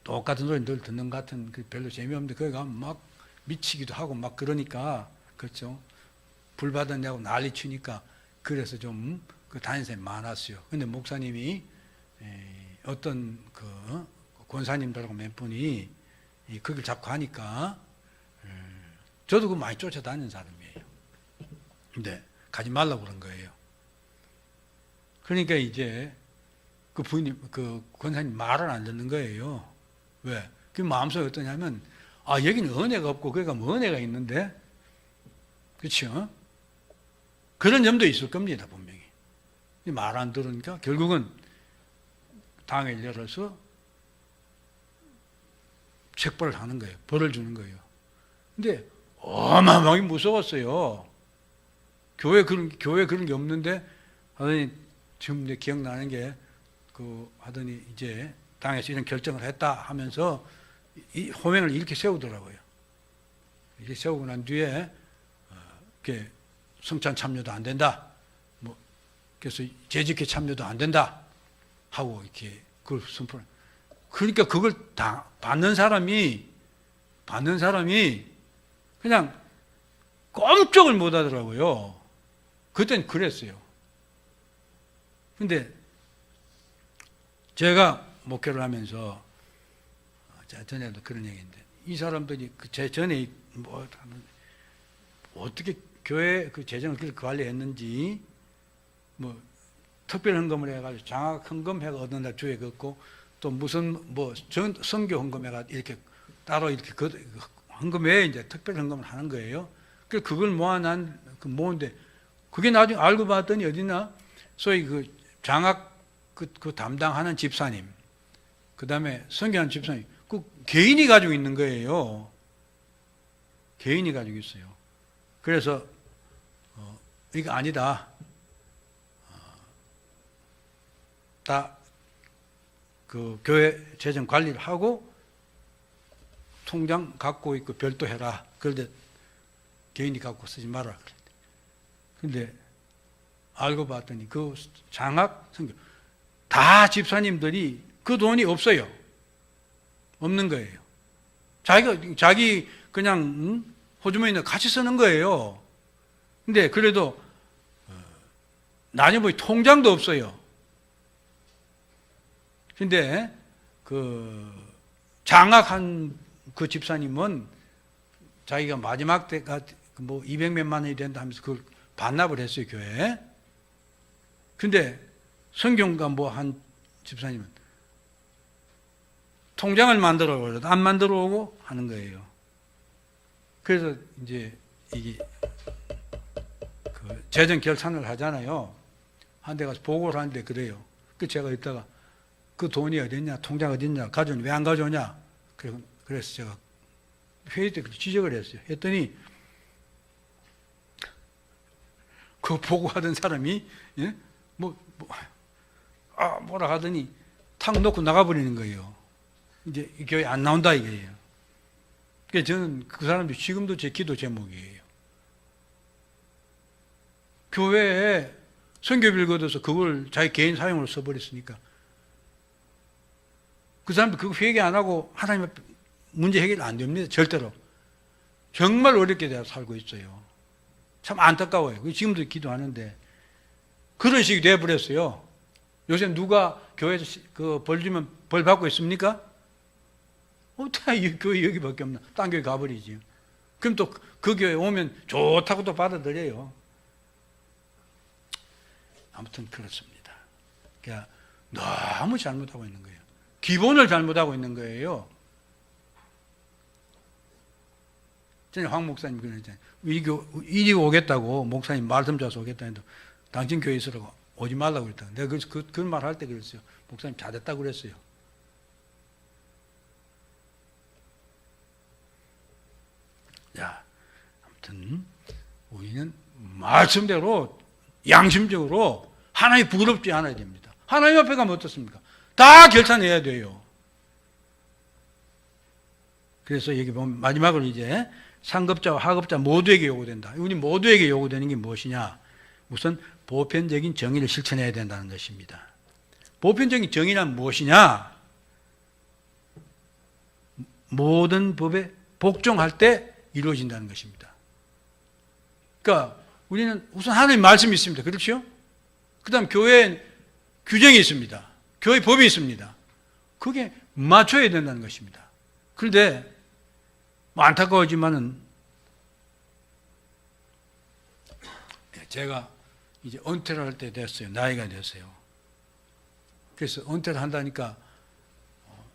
똑같은 소리 늘 듣는 것 같은 별로 재미없는데 거기 가면 막 미치기도 하고 막 그러니까 그렇죠. 불 받았냐고 난리 치니까 그래서 좀 그 다니는 사람이 많았어요. 근데 목사님이 어떤 그 권사님들하고 몇 분이 거길 잡고 하니까 저도 그 많이 쫓아다니는 사람이에요. 근데 가지 말라고 그런 거예요. 그러니까 이제 그 부인님, 그 권사님 말을 안 듣는 거예요. 왜? 그 마음속에 어떠냐면, 아, 여기는 은혜가 없고, 거기가 뭐 은혜가 있는데? 그렇죠? 그런 점도 있을 겁니다, 분명히. 말 안 들으니까 결국은 당을 열어서 책벌을 하는 거예요. 벌을 주는 거예요. 근데 어마어마하게 무서웠어요. 교회 그런 게 없는데 하더니 지금 내 기억나는 게 하더니 이제 당에서 이런 결정을 했다 하면서 이 호명을 이렇게 세우더라고요. 이렇게 세우고 난 뒤에 이렇게 성찬 참여도 안 된다. 뭐 그래서 재직회 참여도 안 된다 하고 이렇게 그걸 선포를. 그러니까 그걸 다 받는 사람이 그냥 꼼짝을 못 하더라고요. 그땐 그랬어요. 근데 제가 목회를 하면서 전에도 그런 얘기인데 이 사람들이 제 전에 어떻게 교회 그 재정을 그렇게 관리했는지 뭐 특별 헌금을 해가지고 장학 헌금 해가 어느 날 주에 걷고 또 무슨 선교 헌금 해가 이렇게 따로 이렇게 헌금 외에 이제 특별 헌금을 하는 거예요. 그래서 그걸 모은데 그게 나중에 알고 봤더니 어디나 소위 그 장학 그 담당하는 집사님, 그 다음에 선교하는 집사님, 그 개인이 가지고 있는 거예요. 개인이 가지고 있어요. 그래서 이거 아니다. 다 그 교회 재정 관리를 하고 통장 갖고 있고 별도 해라. 그런데 개인이 갖고 쓰지 마라. 그런데 알고 봤더니 그 장학 선교 다 집사님들이 그 돈이 없어요. 없는 거예요. 자기 그냥 호주머니에 같이 쓰는 거예요. 근데 그래도 나중에 보니 통장도 없어요. 근데 그 장학한 그 집사님은 자기가 마지막 때가 뭐 200몇만 원이 된다 하면서 그걸 반납을 했어요, 교회에. 근데 성경가 뭐 한 집사님은 통장을 만들어 오려도 안 만들어 오고 하는 거예요. 그래서 이제 이게 그 재정 결산을 하잖아요. 한 데 가서 보고를 하는데 그래요. 그 제가 이따가 그 돈이 어딨냐, 통장 어딨냐, 가져오냐, 왜 안 가져오냐. 그래서 제가 회의 때 지적을 했어요. 했더니 그 보고하던 사람이 뭐라 하더니 탁 놓고 나가버리는 거예요. 이제 이 교회 안 나온다 이거예요. 그러니까 저는 그 사람도 지금도 제 기도 제목이에요. 교회에 선교비를 걷어서 그걸 자기 개인 사용으로 써버렸으니까 그 사람도 그거 회개 안 하고 하나님 앞에 문제 해결 안 됩니다. 절대로. 정말 어렵게 살고 있어요. 참 안타까워요. 지금도 기도하는데 그런 식이 돼버렸어요. 요새 누가 교회에서 그 벌 주면 벌 받고 있습니까? 어떻게 교회 여기밖에 없나? 딴 교회 가버리지. 그럼 또 그 교회 오면 좋다고 또 받아들여요. 아무튼 그렇습니다. 그러니까 너무 잘못하고 있는 거예요. 기본을 잘못하고 있는 거예요. 전에 황 목사님 그러잖아요. 이리 오겠다고 목사님 말씀 줘서 오겠다 해도 당신 교회 있으라고 오지 말라고 그랬다. 내가 그 말 할 때 그랬어요. 목사님 잘했다고 그랬어요. 자, 아무튼 우리는 말씀대로 양심적으로 하나님 부끄럽지 않아야 됩니다. 하나님 앞에 가면 어떻습니까? 다 결산해야 돼요. 그래서 여기 보면 마지막으로 이제 상급자와 하급자 모두에게 요구된다. 우리 모두에게 요구되는 게 무엇이냐? 우선 보편적인 정의를 실천해야 된다는 것입니다. 보편적인 정의란 무엇이냐? 모든 법에 복종할 때 이루어진다는 것입니다. 그러니까 우리는 우선 하나님 말씀이 있습니다. 그렇죠? 그 다음 교회에 규정이 있습니다. 교회 법이 있습니다. 그게 맞춰야 된다는 것입니다. 그런데 안타까우지만은 제가 이제 은퇴를 할 때 됐어요. 나이가 됐어요. 그래서 은퇴를 한다니까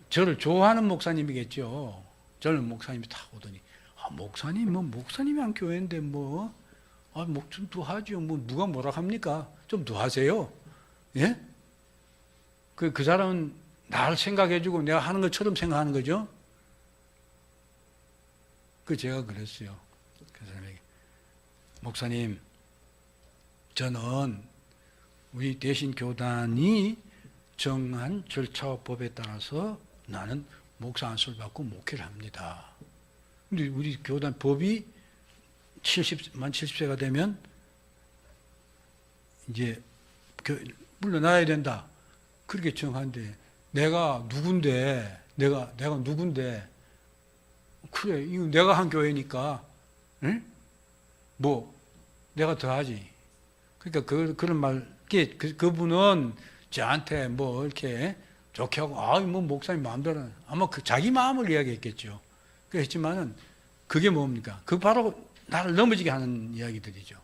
저를 좋아하는 목사님이겠죠. 저는 목사님이 다 오더니 목사님 목사님이 한 교회인데 좀 더 하죠. 누가 뭐라 합니까? 좀 더 하세요. 예? 그 사람은 나를 생각해주고 내가 하는 것처럼 생각하는 거죠. 제가 그랬어요. 그 사람에게 목사님, 저는 우리 대신 교단이 정한 절차와 법에 따라서 나는 목사 안수를 받고 목회를 합니다. 근데 우리 교단 법이 만 70세가 되면 이제 물러나야 된다. 그렇게 정한데 내가 누군데 그래 이거 내가 한 교회니까 응? 내가 더 하지. 그러니까 그런 말 그분은 저한테 이렇게 좋게 하고 목사님 마음대로 아마 자기 마음을 이야기했겠죠. 그랬지만은 그게 뭡니까? 바로 나를 넘어지게 하는 이야기들이죠.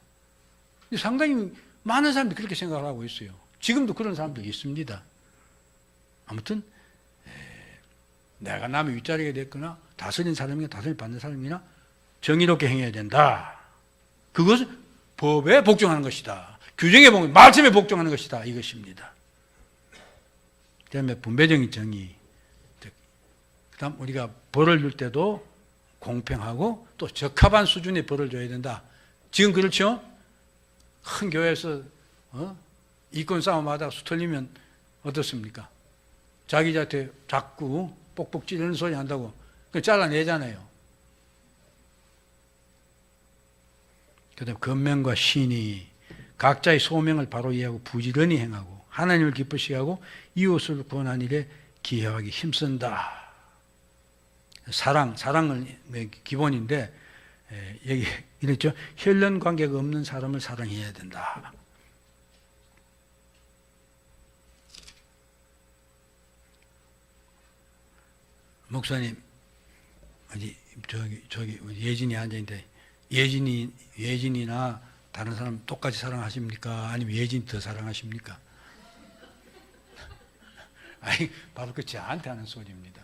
상당히 많은 사람들이 그렇게 생각을 하고 있어요. 지금도 그런 사람들이 있습니다. 아무튼 내가 남의 윗자리가 됐거나 다스린 사람이나 다스림 받는 사람이나 정의롭게 행해야 된다. 그것은 법에 복종하는 것이다. 규정에 복종, 말씀에 복종하는 것이다. 이것입니다. 그 다음에 분배적인 정의. 그 다음 우리가 벌을 줄 때도 공평하고 또 적합한 수준의 벌을 줘야 된다. 지금 그렇죠? 큰 교회에서 이권 싸움하다가 수틀리면 어떻습니까? 자기한테 자꾸 뽁뽁 찌르는 소리 한다고 잘라내잖아요. 그 다음 권면과 신의, 각자의 소명을 바로 이해하고 부지런히 행하고 하나님을 기쁘시게 하고 이웃을 구원하는 일에 기여하기 힘쓴다. 사랑은 기본인데 여기 이랬죠. 혈연 관계가 없는 사람을 사랑해야 된다. 목사님 저기 예진이 앉아있는데 예진이나 다른 사람 똑같이 사랑하십니까? 아니면 예진이 더 사랑하십니까? 아니 바로 저한테 하는 소리입니다.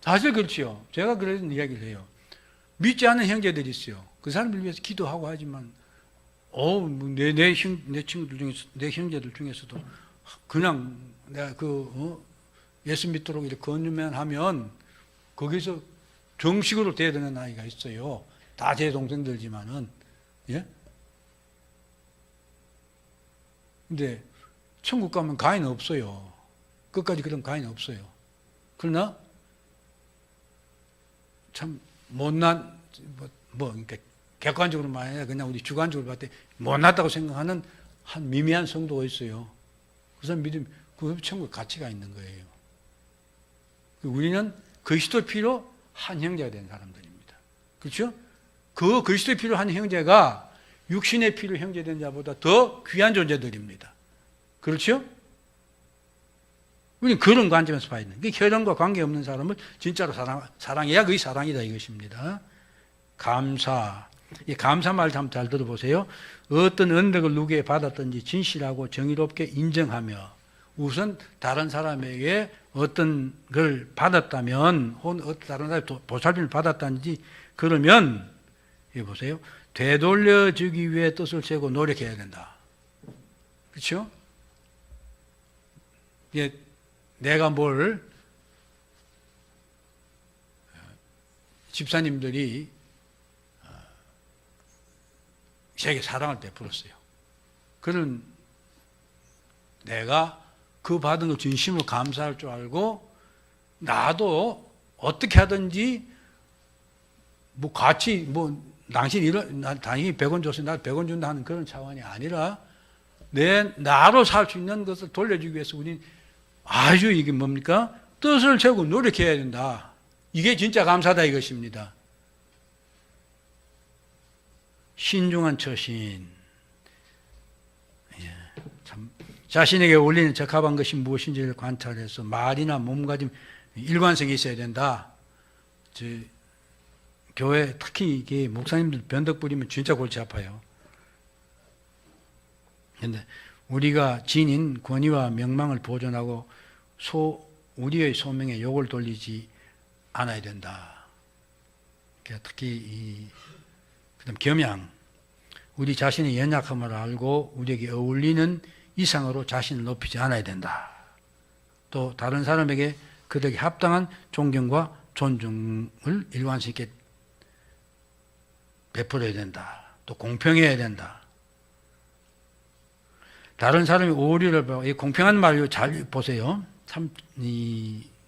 사실 그렇지요. 제가 그런 이야기를 해요. 믿지 않는 형제들이 있어요. 그 사람들 위해서 기도하고 하지만 내 친구들 중에서 내 형제들 중에서도 그냥 내가 예수 믿도록 이렇게 건면만 하면 거기서 정식으로 대드는 아이가 있어요. 다 제 동생들지만은 예? 근데 천국 가면 가인 없어요. 끝까지 그런 가인 없어요. 그러나 참 못난 그러니까 객관적으로 말해 그냥 우리 주관적으로 봤을 때 못났다고 생각하는 한 미미한 성도가 있어요. 그 사람 믿음 그 천국 가치가 있는 거예요. 우리는 그리스도의 피로 한 형제가 된 사람들입니다. 그렇죠? 그 그리스도의 피로 한 형제가 육신의 피로 형제된 자보다 더 귀한 존재들입니다. 그렇죠? 우리는 그런 관점에서 봐야 되는 거예요. 혈연과 관계없는 사람을 진짜로 사랑해야 그게 사랑이다 이것입니다. 감사. 이 감사 말 참 잘 들어보세요. 어떤 은덕을 누구에게 받았든지 진실하고 정의롭게 인정하며 우선 다른 사람에게 어떤 걸 받았다면 혹은 다른 사람이 보살핌을 받았다든지 그러면 여기 보세요. 되돌려주기 위해 뜻을 세우고 노력해야 된다. 그렇죠? 내가 집사님들이 저에게 사랑을 베풀었어요. 그런 내가 그 받은 걸 진심으로 감사할 줄 알고 나도 어떻게 하든지 같이 당신이 당연히 100원 줬으니 나 100원 준다 하는 그런 차원이 아니라 나로 살 수 있는 것을 돌려주기 위해서 우리는 아주 이게 뭡니까? 뜻을 세우고 노력해야 된다. 이게 진짜 감사다 이것입니다. 신중한 처신. 예, 참 자신에게 어울리는 적합한 것이 무엇인지를 관찰해서 말이나 몸가짐 일관성이 있어야 된다. 교회 특히 이게 목사님들 변덕 부리면 진짜 골치 아파요. 그런데 우리가 지닌 권위와 명망을 보존하고 우리의 소명에 욕을 돌리지 않아야 된다. 특히 그다음 겸양, 우리 자신의 연약함을 알고 우리에게 어울리는 이상으로 자신을 높이지 않아야 된다. 또 다른 사람에게 그들에게 합당한 존경과 존중을 일관성 있게 베풀어야 된다. 또 공평해야 된다. 다른 사람이 오류를 보고, 이 공평한 말로 잘 보세요. 참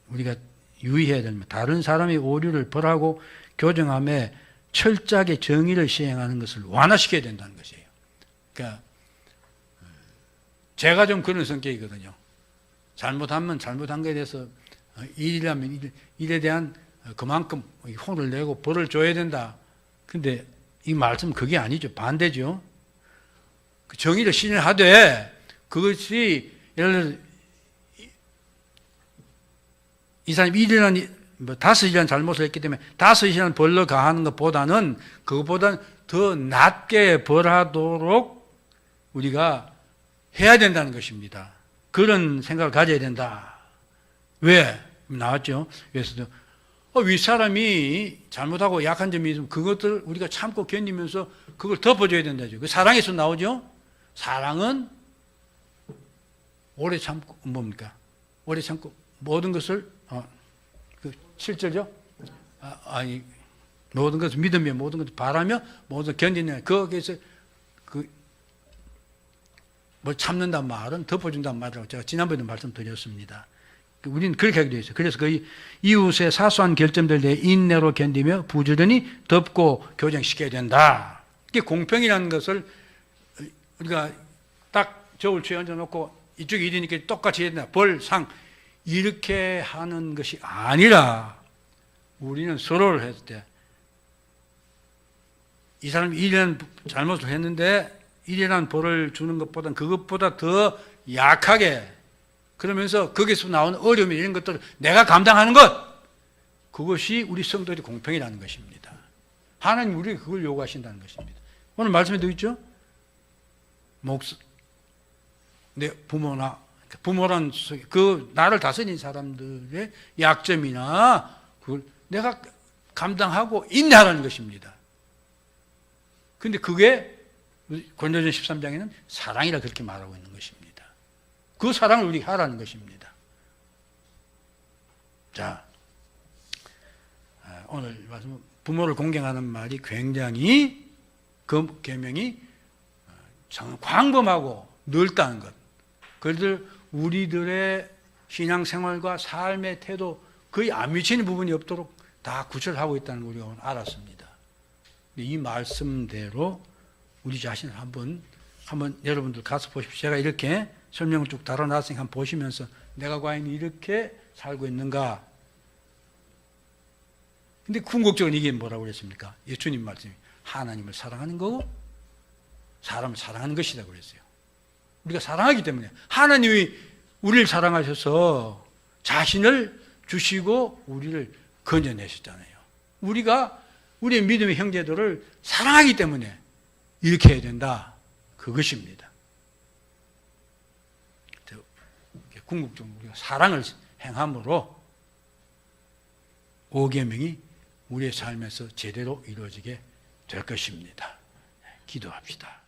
우리가 유의해야 됩니다. 다른 사람이 오류를 벌하고 교정함에 철저하게 정의를 시행하는 것을 완화시켜야 된다는 것이에요. 그러니까 제가 좀 그런 성격이거든요. 잘못하면 잘못한 것에 대해서 일이라면 일에 대한 그만큼 혼을 내고 벌을 줘야 된다. 근데 이 말씀은 그게 아니죠. 반대죠. 정의를 실현하되 그것이 예를 들어 이 사람이 일이라는 5일이라는 잘못을 했기 때문에 5일이라는 벌로 가하는 것보다는 그것보다는 더 낮게 벌하도록 우리가 해야 된다는 것입니다. 그런 생각을 가져야 된다. 왜? 나왔죠. 그래서 윗사람이 잘못하고 약한 점이 있으면 그것들 우리가 참고 견디면서 그걸 덮어줘야 된다죠. 그 사랑에서 나오죠. 사랑은 오래 참고 뭡니까? 오래 참고 모든 것을 그 7절죠? 아니 모든 것을 믿으며 모든 것을 바라며 모든 것을 견디는 거기에서 뭘 참는다는 말은 덮어준다는 말이라고 제가 지난번에도 말씀드렸습니다. 우리는 그렇게 하기로 했어요. 그래서 그 이웃의 사소한 결점들에 대해 인내로 견디며 부지런히 덮고 교정시켜야 된다. 이게 공평이라는 것을 우리가 딱 저울 뒤에 얹어놓고 이쪽이 일이니까 똑같이 해야 된다. 벌, 상 이렇게 하는 것이 아니라 우리는 서로를 했을 때 이 사람이 일이라는 잘못을 했는데 일이라는 벌을 주는 것보다는 그것보다 더 약하게 그러면서 거기서 나오는 어려움 이런 것들을 내가 감당하는 것 그것이 우리 성도들이 공평이라는 것입니다. 하나님 우리에게 그걸 요구하신다는 것입니다. 오늘 말씀에도 있죠. 내 부모란 그 나를 다스린 사람들의 약점이나 그걸 내가 감당하고 인내하라는 것입니다. 근데 그게 고린도전 13장에는 사랑이라 그렇게 말하고 있는 것입니다. 그 사랑을 우리가 하라는 것입니다. 자, 오늘 말씀 부모를 공경하는 말이 굉장히 그 계명이 광범하고 넓다는 것. 그들 우리들의 신앙생활과 삶의 태도 거의 안 미치는 부분이 없도록 다 구절하고 있다는 걸 우리가 알았습니다. 이 말씀대로 우리 자신을 한번 여러분들 가서 보십시오. 제가 이렇게 설명을 쭉 달아놨으니까 한번 보시면서 내가 과연 이렇게 살고 있는가. 근데 궁극적으로 이게 뭐라고 그랬습니까? 예수님 말씀이 하나님을 사랑하는 거고 사람을 사랑하는 것이라고 그랬어요. 우리가 사랑하기 때문에 하나님이 우리를 사랑하셔서 자신을 주시고 우리를 건져내셨잖아요. 우리가 우리의 믿음의 형제들을 사랑하기 때문에 이렇게 해야 된다. 그것입니다. 궁극적으로 우리가 사랑을 행함으로 5계명이 우리의 삶에서 제대로 이루어지게 될 것입니다. 기도합시다.